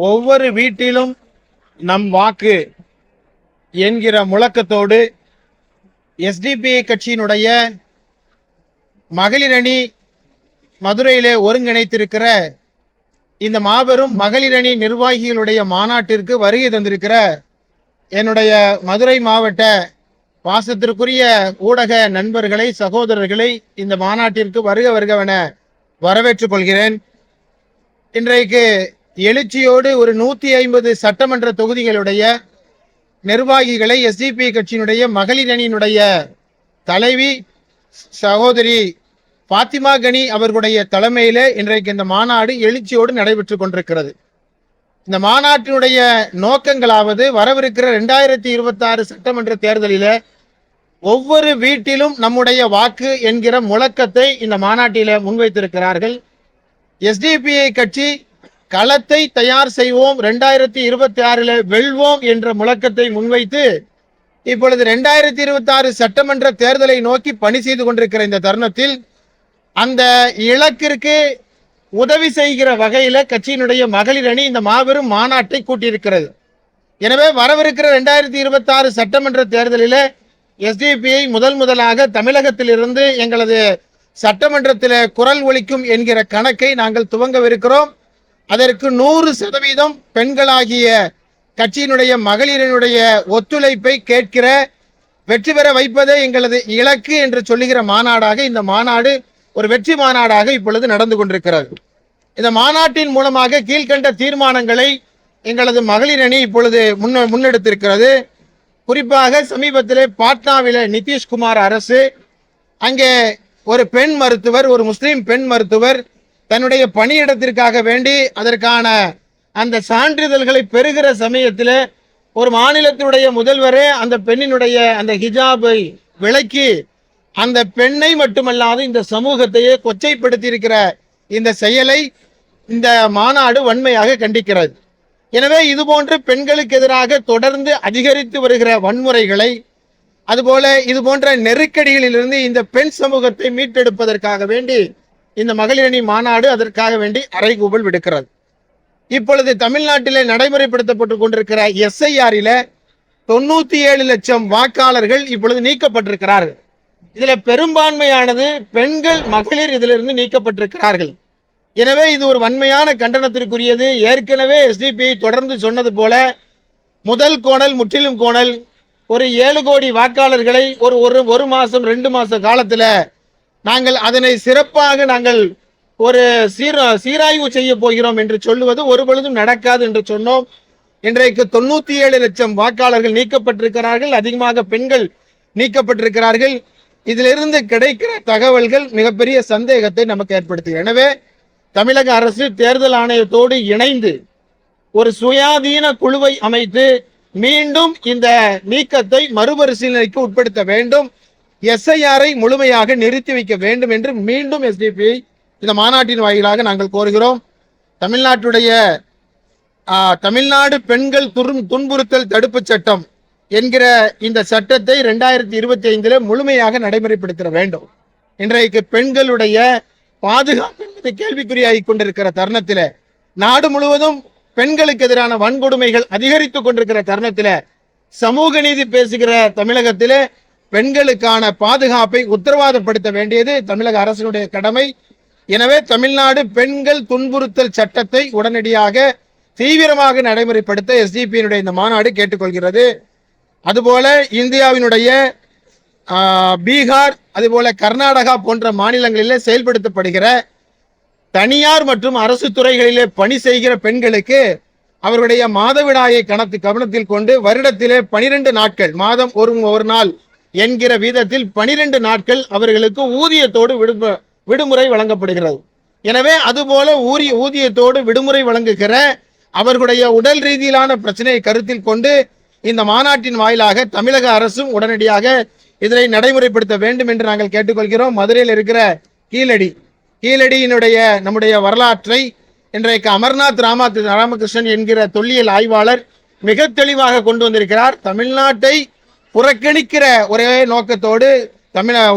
ஒவ்வொரு வீட்டிலும் நம் வாக்கு என்கிற முழக்கத்தோடு எஸ்டிபிஐ கட்சியினுடைய மகளிர் அணி மதுரையிலே ஒருங்கிணைத்திருக்கிற இந்த மாபெரும் மகளிர் அணி நிர்வாகிகளுடைய மாநாட்டிற்கு வருகை தந்திருக்கிற என்னுடைய மதுரை மாவட்ட பாசத்திற்குரிய ஊடக நண்பர்களை, சகோதரர்களை இந்த மாநாட்டிற்கு வருக வருகவென வரவேற்றுக் கொள்கிறேன். இன்றைக்கு எழுச்சியோடு ஒரு 150 சட்டமன்ற தொகுதிகளுடைய நிர்வாகிகளை எஸ்டிபிஐ கட்சியினுடைய மகளிர் அணியினுடைய தலைவி சகோதரி பாத்திமா கனி அவர்களுடைய தலைமையிலே இன்றைக்கு இந்த மாநாடு எழுச்சியோடு நடைபெற்றுக் கொண்டிருக்கிறது. இந்த மாநாட்டினுடைய நோக்கங்களாவது வரவிருக்கிற 2026 சட்டமன்ற தேர்தலில் ஒவ்வொரு வீட்டிலும் நம்முடைய வாக்கு என்கிற முழக்கத்தை இந்த மாநாட்டில முன்வைத்திருக்கிறார்கள். எஸ்டிபிஐ கட்சி களத்தை தயார் செய்வோம், 2026 வெல்வோம் என்ற முழக்கத்தை முன்வைத்து இப்பொழுது 2026 சட்டமன்ற தேர்தலை நோக்கி பணி செய்து கொண்டிருக்கிற இந்த தருணத்தில் அந்த இலக்கிற்கு உதவி செய்கிற வகையில கட்சியினுடைய மகளிர் அணி இந்த மாபெரும் மாநாட்டை கூட்டியிருக்கிறது. எனவே வரவிருக்கிற 2026 சட்டமன்ற தேர்தலில் எஸ்டிபிஐ முதலாக தமிழகத்திலிருந்து எங்களது சட்டமன்றத்தில் குரல் ஒலிக்கும் என்கிற கணக்கை நாங்கள் துவங்கவிருக்கிறோம். அதற்கு 100% பெண்களாகிய கட்சியினுடைய மகளிரினுடைய ஒத்துழைப்பை கேட்கிற, வெற்றி பெற வைப்பதே எங்களது இலக்கு என்று சொல்லுகிற மாநாடாக இந்த மாநாடு ஒரு வெற்றி மாநாடாக இப்பொழுது நடந்து கொண்டிருக்கிறது. இந்த மாநாட்டின் மூலமாக கீழ்கண்ட தீர்மானங்களை எங்களது மகளிர் அணி இப்பொழுது முன்னெடுத்திருக்கிறது. குறிப்பாக சமீபத்திலே பாட்னாவிலே நிதிஷ்குமார் அரசு அங்கே ஒரு பெண் மருத்துவர், ஒரு முஸ்லீம் பெண் மருத்துவர் தன்னுடைய பணியிடத்திற்காக வேண்டி அதற்கான அந்த சான்றிதழ்களை பெறுகிற சமயத்தில் ஒரு மாநிலத்தினுடைய முதல்வரே அந்த பெண்ணினுடைய அந்த ஹிஜாபை விலக்கி அந்த பெண்ணை மட்டுமல்லாது இந்த சமூகத்தையே கொச்சைப்படுத்தி இருக்கிற இந்த செயலை இந்த மாநாடு வன்மையாக கண்டிக்கிறது. எனவே இதுபோன்று பெண்களுக்கு எதிராக தொடர்ந்து அதிகரித்து வருகிற வன்முறைகளை, அதுபோல இது போன்ற நெருக்கடிகளிலிருந்து இந்த பெண் சமூகத்தை மீட்டெடுப்பதற்காக வேண்டி இந்த மகளிர் அணி மாநாடு அதற்காக வேண்டி அறைகூவல் விடுக்கிறது. இப்பொழுது தமிழ்நாட்டிலே நடைமுறைப்படுத்தப்பட்டு கொண்டிருக்கிற SIR-இல 97 லட்சம் வாக்காளர்கள் இப்பொழுது நீக்கப்பட்டிருக்கிறார்கள். இதுல பெரும்பான்மையானது பெண்கள், மகளிர் இதிலிருந்து நீக்கப்பட்டிருக்கிறார்கள். எனவே இது ஒரு வன்மையான கண்டனத்திற்குரியது. ஏற்கனவே எஸ்டிபிஐ தொடர்ந்து சொன்னது போல முதல் கோணல் முற்றிலும் கோணல், ஒரு 7 கோடி வாக்காளர்களை ஒரு மாசம் 2 மாச காலத்துல நாங்கள் அதனை சிறப்பாக நாங்கள் ஒரு சீராய்வு செய்ய போகிறோம் என்று சொல்லுவது ஒரு பொழுதும் நடக்காது என்று சொன்னோம். இன்றைக்கு 97 லட்சம் வாக்காளர்கள் நீக்கப்பட்டிருக்கிறார்கள். அதிகமாக பெண்கள் நீக்கப்பட்டிருக்கிறார்கள். இதிலிருந்து கிடைக்கிற தகவல்கள் மிகப்பெரிய சந்தேகத்தை நமக்கு ஏற்படுத்துகிறது. எனவே தமிழக அரசு தேர்தல் ஆணையத்தோடு இணைந்து ஒரு சுயாதீன குழுவை அமைத்து மீண்டும் இந்த நீக்கத்தை மறுபரிசீலனைக்கு உட்படுத்த வேண்டும், SIR-ஐ முழுமையாக நிறுத்தி வைக்க வேண்டும் என்று மீண்டும் எஸ்டிபிஐ இந்த மாநாட்டின் வாயிலாக நாங்கள் கோருகிறோம். தமிழ்நாடு பெண்கள் துன்புறுத்தல் தடுப்பு சட்டம் என்கிற இந்த சட்டத்தை 2025 முழுமையாக நடைமுறைப்படுத்த வேண்டும். இன்றைக்கு பெண்களுடைய பாதுகாப்பு கேள்விக்குறியாகி கொண்டிருக்கிற தருணத்தில், நாடு முழுவதும் பெண்களுக்கு எதிரான வன்கொடுமைகள் அதிகரித்துக் கொண்டிருக்கிற தருணத்தில், சமூக நீதி பேசுகிற தமிழகத்திலே பெண்களுக்கான பாதுகாப்பை உத்தரவாதப்படுத்த வேண்டியது தமிழக அரசினுடைய கடமை. எனவே தமிழ்நாடு பெண்கள் துன்புறுத்தல் சட்டத்தை உடனடியாக தீவிரமாக நடைமுறைப்படுத்த எஸ்டிபியினுடைய இந்த மாநாடு கேட்டுக்கொள்கிறது. அதுபோல இந்தியாவினுடைய பீகார், அதுபோல கர்நாடகா போன்ற மாநிலங்களிலே செயல்படுத்தப்படுகிற தனியார் மற்றும் அரசு துறைகளிலே பணி செய்கிற பெண்களுக்கு அவர்களுடைய மாதவிடாயை கவனத்தில் கொண்டு வருடத்திலே 12 நாட்கள், மாதம் ஒரு நாள் என்கிற வீதத்தில் 12 நாட்கள் அவர்களுக்கு ஊதியத்தோடு விடுமுறை வழங்கப்படுகிறது. எனவே அதுபோல ஊதியத்தோடு விடுமுறை வழங்குகிற அவர்களுடைய உடல் ரீதியிலான பிரச்சனையை கருத்தில் கொண்டு இந்த மாநாட்டின் வாயிலாக தமிழக அரசும் உடனடியாக இதனை நடைமுறைப்படுத்த வேண்டும் என்று நாங்கள் கேட்டுக்கொள்கிறோம். மதுரையில் இருக்கிற கீழடியினுடைய நம்முடைய வரலாற்றை இன்றைக்கு அமர்நாத் ராமகிருஷ்ணன் என்கிற தொல்லியல் ஆய்வாளர் மிக தெளிவாக கொண்டு வந்திருக்கிறார். தமிழ்நாட்டை புறக்கணிக்கிற ஒரே நோக்கத்தோடு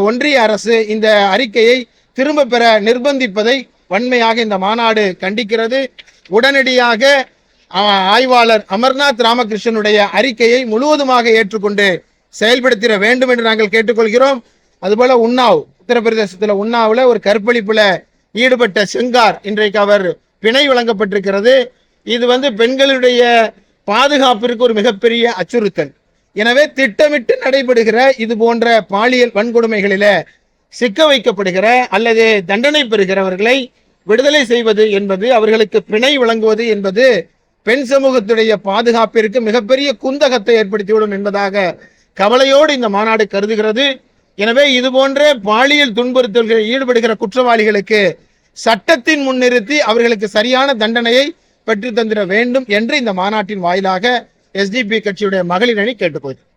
ஒன்றிய அரசு இந்த அறிக்கையை திரும்ப பெற நிர்பந்திப்பதை வன்மையாக இந்த மாநாடு கண்டிக்கிறது. உடனடியாக ஆய்வாளர் அமர்நாத் ராமகிருஷ்ணனுடைய அறிக்கையை முழுவதுமாக ஏற்றுக்கொண்டு செயல்படுத்திட வேண்டும் என்று நாங்கள் கேட்டுக்கொள்கிறோம். அதுபோல உன்னாவ், உத்தரப்பிரதேசத்தில் உன்னாவில் ஒரு கற்பழிப்புல ஈடுபட்ட செங்கார் இன்றைக்கு அவர் பிணை வழங்கப்பட்டிருக்கிறது. இது பெண்களுடைய பாதுகாப்பிற்கு ஒரு மிகப்பெரிய அச்சுறுத்தல். எனவே திட்டமிட்டு நடைபெறுகிற இது போன்ற பாலியல் வன்கொடுமைகளில சிக்க வைக்கப்படுகிற அல்லது தண்டனை பெறுகிறவர்களை விடுதலை செய்வது என்பது, அவர்களுக்கு பிணை வழங்குவது என்பது பெண் சமூகத்துடைய பாதுகாப்பிற்கு மிகப்பெரிய குந்தகத்தை ஏற்படுத்திவிடும் என்பதாக கவலையோடு இந்த மாநாடு கருதுகிறது. எனவே இது போன்ற பாலியல் துன்புறுத்தல்களில் ஈடுபடுகிற குற்றவாளிகளுக்கு சட்டத்தின் முன்னிறுத்தி அவர்களுக்கு சரியான தண்டனையை பெற்று தந்திட வேண்டும் என்று இந்த மாநாட்டின் வாயிலாக எஸ்டிபி கட்சியுடைய மகளிர் அணி கேட்டுக்கொள்கிறது.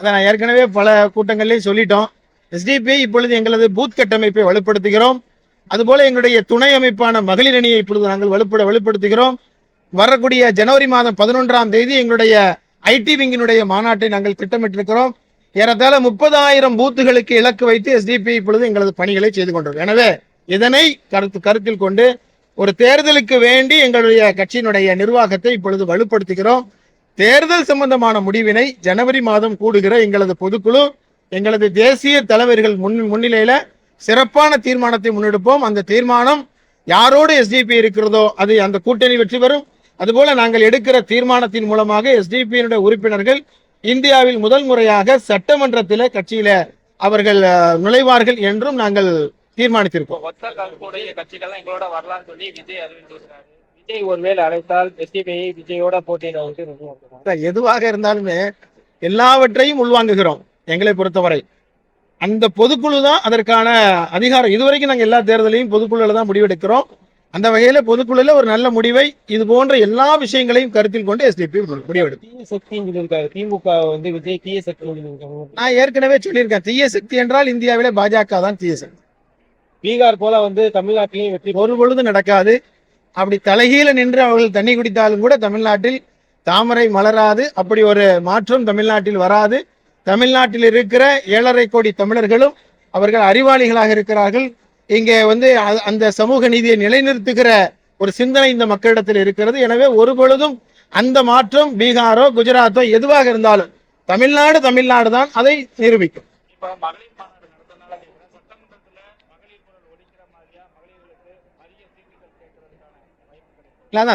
அதை நான் ஏற்கனவே பல கூட்டங்களிலேயும் சொல்லிட்டோம். எஸ்டிபி இப்பொழுது எங்களது பூத் கட்டமைப்பை வலுப்படுத்துகிறோம். அதுபோல எங்களுடைய துணை அமைப்பான மகளிர் அணியை இப்பொழுது நாங்கள் வலுப்படுத்துகிறோம். வரக்கூடிய ஜனவரி மாதம் 11ஆம் தேதி எங்களுடைய ஐடி விங்கினுடைய மாநாட்டை நாங்கள் திட்டமிட்டிருக்கிறோம். ஏறத்தாழ 30,000 பூத்துகளுக்கு இலக்கு வைத்து எஸ்டிபி இப்பொழுது எங்களது பணிகளை செய்து கொண்டோம். எனவே இதனை கருத்தில் கொண்டு ஒரு தேர்தலுக்கு வேண்டி எங்களுடைய கட்சியினுடைய நிர்வாகத்தை இப்பொழுது வலுப்படுத்துகிறோம். தேர்தல் சம்பந்தமான முடிவினை ஜனவரி மாதம் கூடுகிற எங்களது பொதுக்குழு, எங்களது தேசிய தலைவர்கள் முன்னிலையில சிறப்பான தீர்மானத்தை முன்னெடுப்போம். அந்த தீர்மானம் யாரோடு எஸ்டிபி இருக்கிறதோ அது அந்த கூட்டணி வெற்றி பெறும். அதுபோல நாங்கள் எடுக்கிற தீர்மானத்தின் மூலமாக எஸ்டிபியினுடைய உறுப்பினர்கள் இந்தியாவில் முதல் முறையாக சட்டமன்றத்தில் கட்சியில அவர்கள் நுழைவார்கள் என்றும் நாங்கள் தீர்மானித்திருக்கோம். கட்சிகள்லாம் எங்களோட வரலாம்னு சொல்லி விஜய் அறிவித்திருக்கிறார். விஜய் ஒருவேளை அழைத்தால் எஸ்டிபி விஜயோட போட்டியிட எதுவாக இருந்தாலுமே எல்லாவற்றையும் உள்வாங்குகிறோம். எங்களை பொறுத்தவரை அந்த பொதுக்குழு தான் அதற்கான அதிகாரம். இதுவரைக்கும் நாங்கள் எல்லா தேர்தலையும் பொதுக்குழுல தான் முடிவெடுக்கிறோம். அந்த வகையில பொதுக்குழுல ஒரு நல்ல முடிவை இது போன்ற எல்லா விஷயங்களையும் கருத்தில் கொண்டு எஸ்டிபி முடிவெடுக்கும். திமுக விஜய் தீய சக்தி. நான் ஏற்கனவே சொல்லியிருக்கேன், தீய சக்தி என்றால் இந்தியாவிலே பாஜக தான் தீய சக்தி. பீகார் போல தமிழ்நாட்டிலையும் வெற்றி ஒரு பொழுது நடக்காது. அப்படி தலைகீழ நின்று அவர்கள் தண்ணி குடித்தாலும் கூட தமிழ்நாட்டில் தாமரை மலராது. அப்படி ஒரு மாற்றம் தமிழ்நாட்டில் வராது. தமிழ்நாட்டில் இருக்கிற 7.5 கோடி தமிழர்களும் அவர்கள் அறிவாளிகளாக இருக்கிறார்கள். இங்கே அந்த சமூக நீதியை நிலைநிறுத்துகிற ஒரு சிந்தனை இந்த மக்களிடத்தில் இருக்கிறது. எனவே ஒரு பொழுதும் அந்த மாற்றம் பீகாரோ குஜராத்தோ எதுவாக இருந்தாலும் தமிழ்நாடு தான் அதை நிரூபிக்கும்.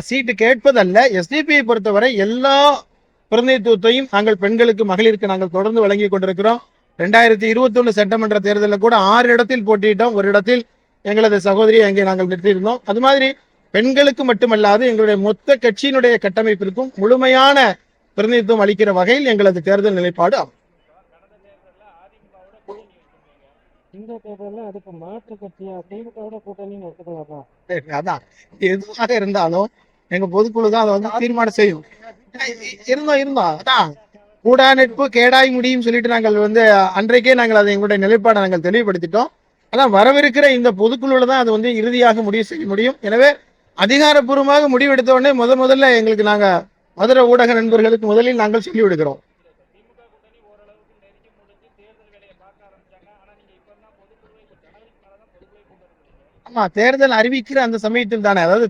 சீட்டு கேட்பதல்ல. எஸ்டிபியை பொறுத்தவரை எல்லா பிரதிநிதித்துவத்தையும் நாங்கள் பெண்களுக்கு மகளிருக்கு நாங்கள் தொடர்ந்து வழங்கி கொண்டிருக்கிறோம். 2021 சட்டமன்ற தேர்தலில் கூட 6 இடத்தில் போட்டியிட்டோம். ஒரு இடத்தில் எங்களது சகோதரியை அங்கே நாங்கள் நிறுத்தியிருந்தோம். அது மாதிரி பெண்களுக்கு மட்டுமல்லாது எங்களுடைய மொத்த கட்சியினுடைய கட்டமைப்பிற்கும் முழுமையான பிரதிநிதித்துவம் அளிக்கிற வகையில் எங்களது தேர்தல் நிலைப்பாடு ஆகும். அதான் எதுவாக இருந்தாலும் எங்க பொதுக்குழு தான் அதை தீர்மானம் செய்யும். இருந்தோம் அதான் கூடா நட்பு கேடாய் முடியும் சொல்லிட்டு நாங்கள் அன்றைக்கே நாங்கள் அதை எங்களுடைய நிலைப்பாடை நாங்கள் தெளிவுபடுத்திட்டோம். அதான் வரவிருக்கிற இந்த பொதுக்குழுல தான் அது இறுதியாக முடிவு செய்ய முடியும். எனவே அதிகாரப்பூர்வமாக முடிவெடுத்த உடனே முதல்ல எங்களுக்கு நாங்க மதுரை ஊடக நண்பர்களுக்கு முதலில் நாங்கள் சொல்லி விடுகிறோம். ஆமா, தேர்தல் அறிவிக்கிற அந்த சமயத்தில் தானே, அதாவது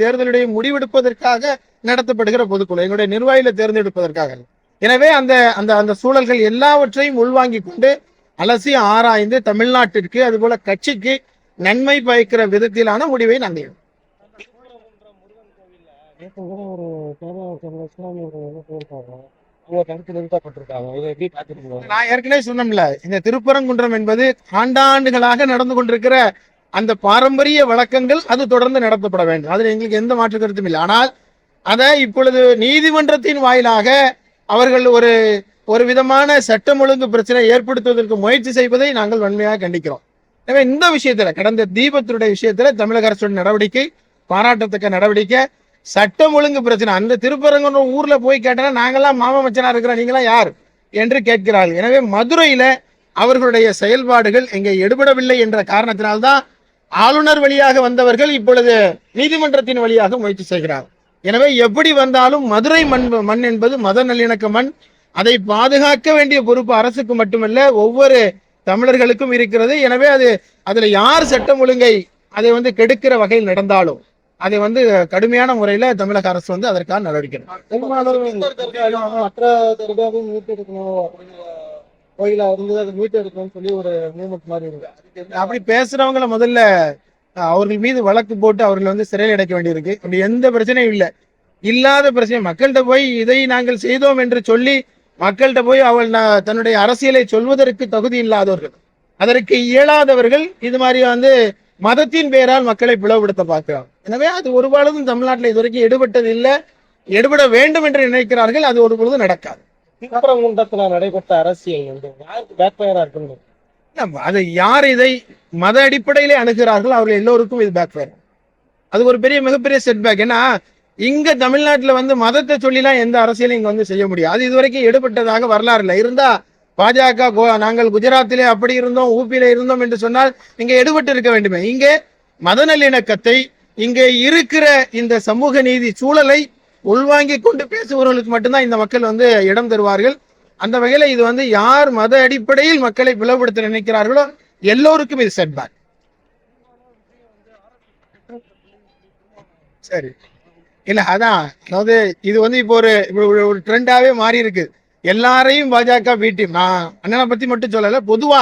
தேர்தலுடைய முடிவெடுப்பதற்காக நடத்தப்படுகிற பொதுக்குழு, எங்களுடைய நிர்வாகிகளை தேர்ந்தெடுப்பதற்காக. எனவே அந்த அந்த அந்த சூழல்கள் எல்லாவற்றையும் உள்வாங்கி கொண்டு அலசி ஆராய்ந்து தமிழ்நாட்டிற்கு அதுபோல கட்சிக்கு நன்மை பயக்கிற விதத்திலான முடிவை நாங்கள் நான் ஏற்கனவே சொன்னோம்ல, இந்த திருப்பரங்குன்றம் என்பது ஆண்டாண்டுகளாக நடந்து கொண்டிருக்கிற அந்த பாரம்பரிய வழக்கங்கள் அது தொடர்ந்து நடத்தப்பட வேண்டும். அதில் எங்களுக்கு எந்த மாற்று கருத்தும் இல்லை. ஆனால் அதை இப்பொழுது நீதிமன்றத்தின் வாயிலாக அவர்கள் ஒரு விதமான சட்டம் ஒழுங்கு பிரச்சனை ஏற்படுத்துவதற்கு முயற்சி செய்வதை நாங்கள் வன்மையாக கண்டிக்கிறோம். எனவே இந்த விஷயத்துல, கடந்த தீபத்தினுடைய விஷயத்துல தமிழக அரசுடைய நடவடிக்கை பாராட்டத்தக்க நடவடிக்கை. சட்டம் ஒழுங்கு பிரச்சனை அந்த திருப்பரங்குன்றம் ஊர்ல போய் கேட்டா நாங்கெல்லாம் மாமா மச்சனா இருக்கிறோம், நீங்களாம் யார் என்று கேட்கிறார்கள். எனவே மதுரையில அவர்களுடைய செயல்பாடுகள் எங்கே எடுபடவில்லை என்ற காரணத்தினால்தான் ஆளுநர் வழியாக வந்தவர்கள் இப்பொழுது நீதிமன்றத்தின் வழியாக முயற்சி செய்கிறார். எனவே எப்படி வந்தாலும் மதுரை மண் என்பது மத நல்லிணக்க மண். அதை பாதுகாக்க வேண்டிய பொறுப்பு அரசுக்கு மட்டுமல்ல ஒவ்வொரு தமிழர்களுக்கும் இருக்கிறது. எனவே அதுல யார் சட்டம் ஒழுங்கை அதை வந்து கெடுக்கிற வகையில் நடந்தாலும் அதை வந்து கடுமையான முறையில தமிழக அரசு வந்து அதற்கான நடவடிக்கை மற்ற தர்காவும் மீட்டெடுக்கணும் கோயிலா இருந்து அதை மீட்டெடுக்கணும்னு சொல்லி ஒரு மூமெண்ட் மாதிரி இருக்கு. அப்படி பேசுறவங்கள முதல்ல அவர்கள் மீது வழக்கு போட்டு அவர்கள் வந்து சிறையில் அடைக்க வேண்டியிருக்கு. அப்படி எந்த பிரச்சனையும் இல்லை. இல்லாத பிரச்சனை மக்கள்கிட்ட போய் இதை நாங்கள் செய்தோம் என்று சொல்லி மக்கள்கிட்ட போய் அவள் தன்னுடைய அரசியலை சொல்வதற்கு தகுதி இல்லாதவர்கள், அதற்கு இயலாதவர்கள் இது மாதிரி வந்து மதத்தின் பெயரால் மக்களை பிளவுபடுத்த பார்க்கிறாங்க. எனவே அது ஒரு பொழுதும் தமிழ்நாட்டில் இதுவரைக்கும் எடுபட்டது இல்லை. எடுபட வேண்டும் என்று நினைக்கிறார்கள். அது ஒரு பொழுதும் நடக்காது. குன்றத்துல நடைபெற்ற அரசியல் வந்து யாருக்கு பேக் ஃபயரா இருக்குன்னு அது யார் இதை மத அடிப்படையிலே அணுகிறார்கள் அவர்கள் எல்லோருக்கும் இது பேக் ஃபயர். அது ஒரு பெரிய மிகப்பெரிய செட்பேக். ஏன்னா இங்க தமிழ்நாட்டில் வந்து மதத்தை சொல்லிலாம் எந்த அரசியலும் இங்க வந்து செய்ய முடியாது. அது இதுவரைக்கும் எடுபட்டதாக வரலாறு இல்லை. இருந்தா பாஜக நாங்கள் குஜராத்திலே அப்படி இருந்தோம், ஊபியில இருந்தோம் என்று சொன்னால் இங்க எடுபட்டு இருக்க வேண்டுமே. இங்கே மத நல்லிணக்கத்தை, இங்கே இருக்கிற இந்த சமூக நீதி சூழலை உள்வாங்கி கொண்டு பேசுபவர்களுக்கு மட்டும்தான் இந்த மக்கள் வந்து இடம் தருவார்கள். அந்த வகையில இது வந்து யார் மத அடிப்படையில் மக்களை பிளவுபடுத்த நினைக்கிறார்களோ எல்லோருக்கும் இது செட்பேக். சரி, இல்ல அதான், அதாவது இது வந்து இப்போ ஒரு ட்ரெண்டாவே மாறி இருக்கு. எல்லாரையும் பாஜக வீட்டி, நான் அண்ணனை பத்தி மட்டும் சொல்லல, பொதுவா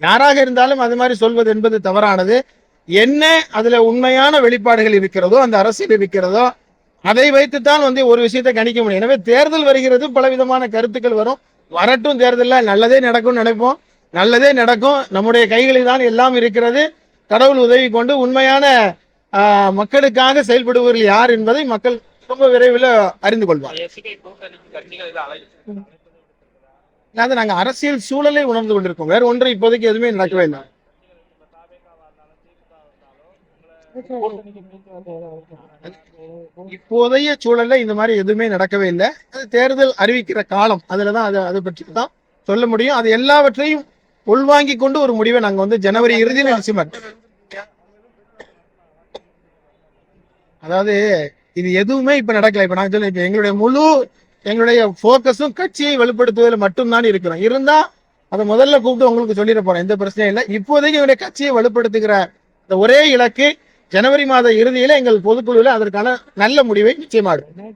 யாராக இருந்தாலும் அது மாதிரி சொல்வது என்பது தவறானது. என்ன அதுல உண்மையான வெளிப்பாடுகள் இருக்கிறதோ, அந்த அரசியல் இருக்கிறதோ, அதை வைத்துத்தான் வந்து ஒரு விஷயத்தை கணிக்க முடியும். எனவே தேர்தல் வருகிறது, பலவிதமான கருத்துக்கள் வரும். வரட்டும், தேர்தலில் நல்லதே நடக்கும்னு நினைப்போம். நல்லதே நடக்கும். நம்முடைய கைகளில் தான் எல்லாம் இருக்கிறது. கடவுள் உதவி கொண்டு உண்மையான மக்களுக்காக செயல்படுபவர்கள் யார் என்பதை மக்கள் ரொம்ப விரைவில் அறிந்து கொள்வார். நாங்க அரசியல் சூழலை உணர்ந்து கொண்டிருக்கோம். வேற ஒன்று இப்போதைக்கு எதுவுமே நடக்கவே இல்லை. இப்போதைய சூழல்ல இந்த மாதிரி எதுவுமே நடக்கவே இல்லை. அது தேர்தல் அறிவிக்கிற காலம், அதுலதான் அதை பற்றி தான் சொல்ல முடியும். அது எல்லாவற்றையும் உள்வாங்கி கொண்டு ஒரு முடிவை நாங்க வந்து ஜனவரி இறுதியில் நிச்சயமா. அதாவது இது எதுவுமே இப்ப நடக்கல. இப்ப நான் சொல்ல, இப்ப எங்களுடைய போக்கஸும் கட்சியை வலுப்படுத்துவதில் மட்டும்தான் இருக்கிறோம். இருந்தா அதை முதல்ல கூப்பிட்டு உங்களுக்கு சொல்லிட போறேன், எந்த பிரச்சனையும் இல்லை. இப்போதைக்கு எங்களுடைய கட்சியை வலுப்படுத்துகிற அந்த ஒரே இலக்கு ஜனவரி மாத இறுதியில எங்கள் பொதுக்குழுவில் அதற்கான நல்ல முடிவை நிச்சயமாகும்.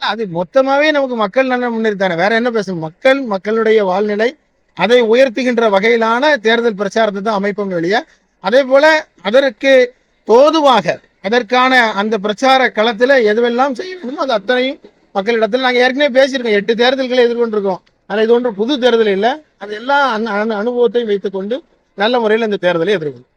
அது மொத்தமாவே நமக்கு மக்கள் நல்ல முன்னேறித்தானே, வேற என்ன பேசணும்? மக்களுடைய வாழ்நிலை அதை உயர்த்துகின்ற வகையிலான தேர்தல் பிரச்சாரத்தை தான் அமைப்போம் வெளியே. அதே போல அதற்கு தோதுவாக அதற்கான அந்த பிரச்சார களத்துல எதுவெல்லாம் செய்ய வேண்டுமோ அது அத்தனையும் மக்களிடத்தில் நாங்கள் ஏற்கனவே பேசியிருக்கோம். 8 தேர்தல்களை எதிர்கொண்டிருக்கோம். ஆனால் இது ஒன்று புது தேர்தல் இல்லை. அது எல்லா அனுபவத்தையும் வைத்துக்கொண்டு நல்ல முறையில் இந்த தேர்தலை எதிர்கொள்ளும்.